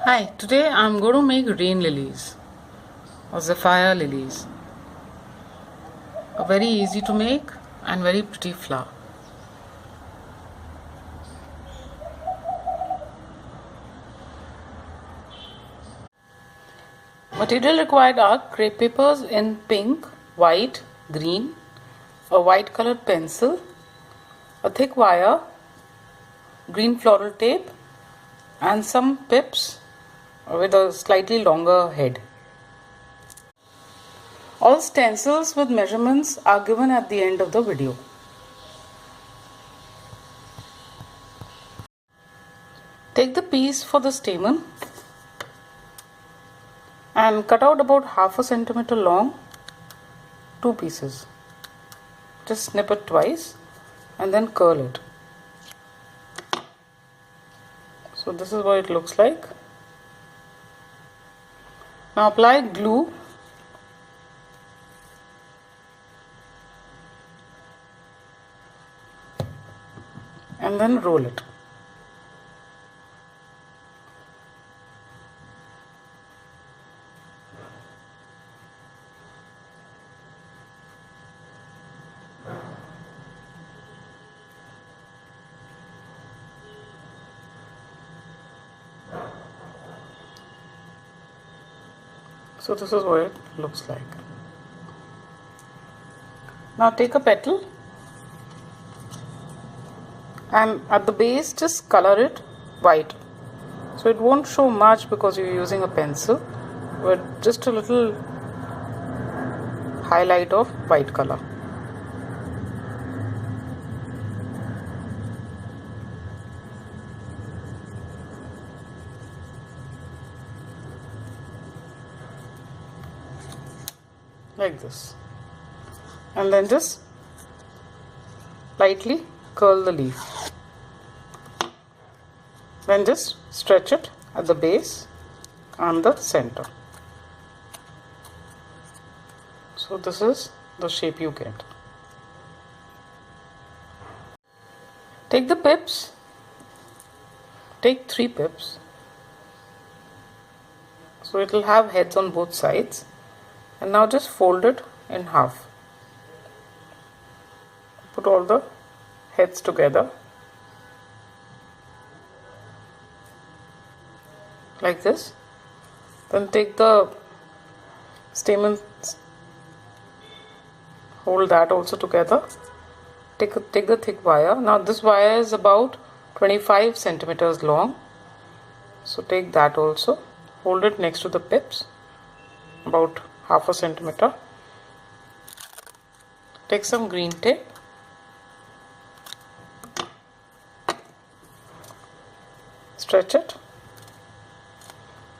Hi, today I'm going to make rain lilies or zephyr lilies. A very easy to make and very pretty flower. Material required are crepe papers in pink, white, green, a white colored pencil, a thick wire, green floral tape, and some pips with a slightly longer head. All stencils with measurements are given at the end of the video. Take the piece for the stamen and cut out about half a centimeter long, two pieces. Just snip it twice and then curl it. So this is what it looks like. Now apply glue and then roll it. So this is what it looks like. Now take a petal and at the base just color it white. So it won't show much because you're using a pencil, but just a little highlight of white color. Like this. And then just lightly curl the leaf. Then just stretch it at the base and the center. So this is the shape you get. Take the pips. Take 3 pips. So it will have heads on both sides. And now just fold it in half. Put all the heads together like this. Then take the stamens, hold that also together. Take the thick wire. Now this wire is about 25 centimeters long. So take that also. Hold it next to the pips, about half a centimeter. Take some green tape. Stretch it.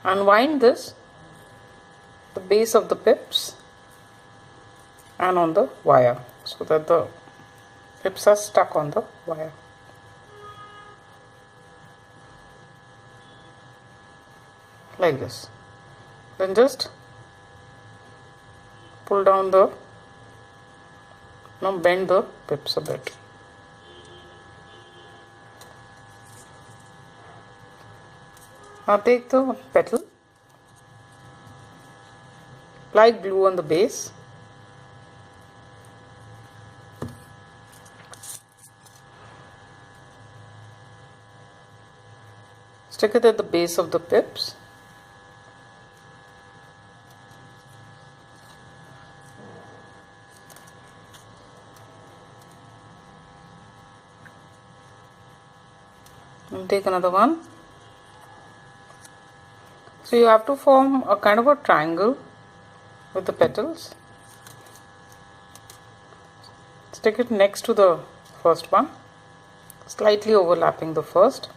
Unwind this, the base of the pips and on the wire so that the pips are stuck on the wire. Like this. Then just pull down bend the pips a bit. Now take the petal, apply glue on the base, stick it at the base of the pips, and take another one. So you have to form a kind of a triangle with the petals. Stick it next to the first one, slightly overlapping the first.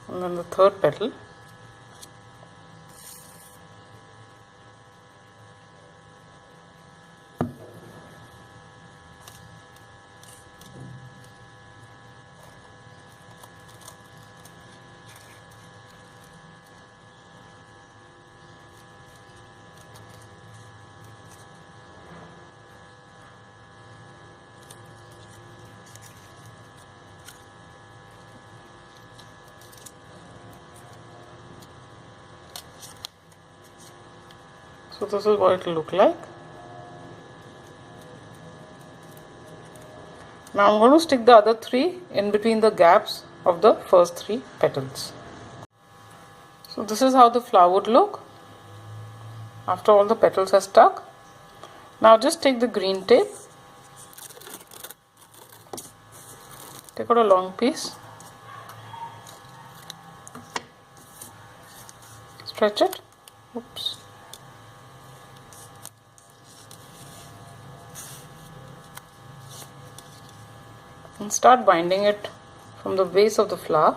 And then the third petal. So this is what it will look like. Now I'm going to stick the other 3 in between the gaps of the first 3 petals. So this is how the flower would look after all the petals are stuck. Now just take the green tape, take out a long piece, stretch it, oops, and start binding it from the base of the flower.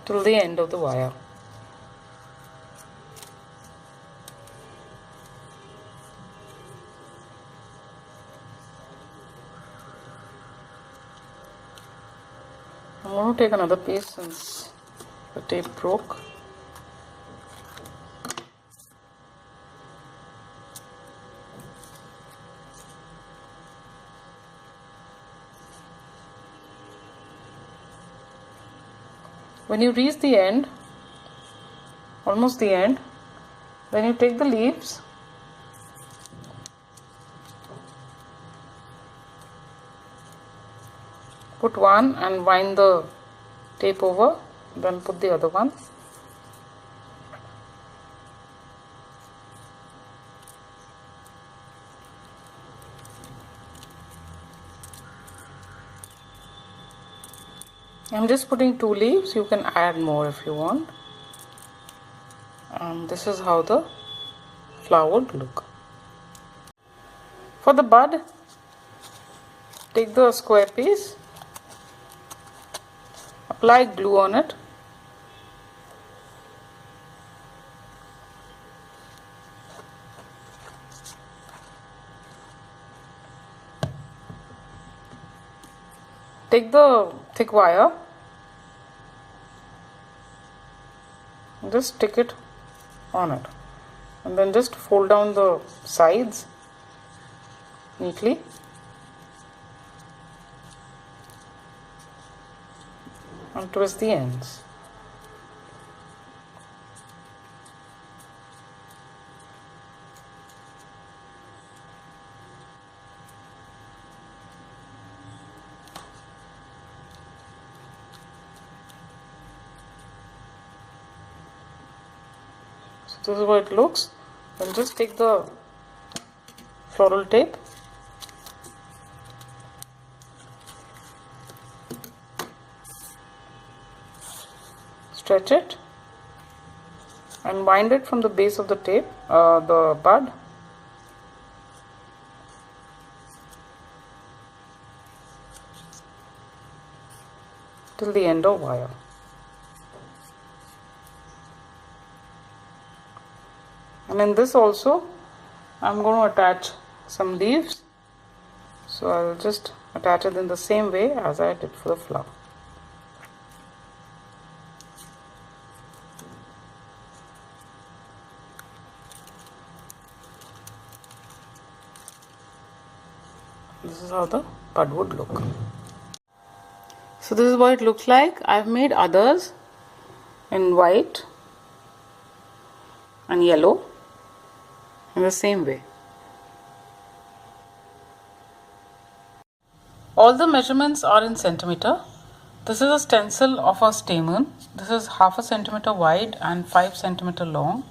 Till the end of the wire. I'm going to take another piece since the tape broke. When you reach the end, almost the end, then you take the leaves, put one and wind the tape over, then put the other one. I'm just putting 2 leaves, you can add more if you want. And this is how the flower would look. For the bud, take the square piece, apply glue on it, take the thick wire, just stick it on it, and then just fold down the sides neatly. And twist the ends. So this is what it looks. Then just take the floral tape, stretch it and wind it from the base of the tape, the bud, till the end of wire. And in this also I'm going to attach some leaves, so I'll just attach it in the same way as I did for the flower. This is how the bud would look. So this is what it looks like. I've made others in white and yellow in the same way. All the measurements are in centimeter. This is a stencil of a stamen. This is 1/2 centimeter wide and 5 centimeter long.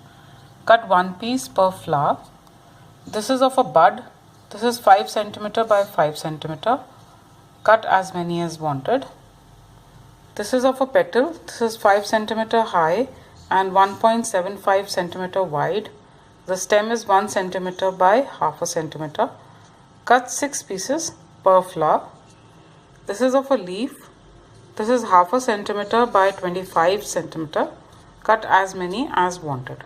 Cut 1 piece per flower. This is of a bud. This is 5 centimeter by 5 centimeter. Cut as many as wanted. This is of a petal. This is 5 centimeter high and 1.75 centimeter wide. The stem is 1 centimeter by 1/2 centimeter. Cut 6 pieces per flower. This is of a leaf. This is 1/2 centimeter by 25 centimeter. Cut as many as wanted.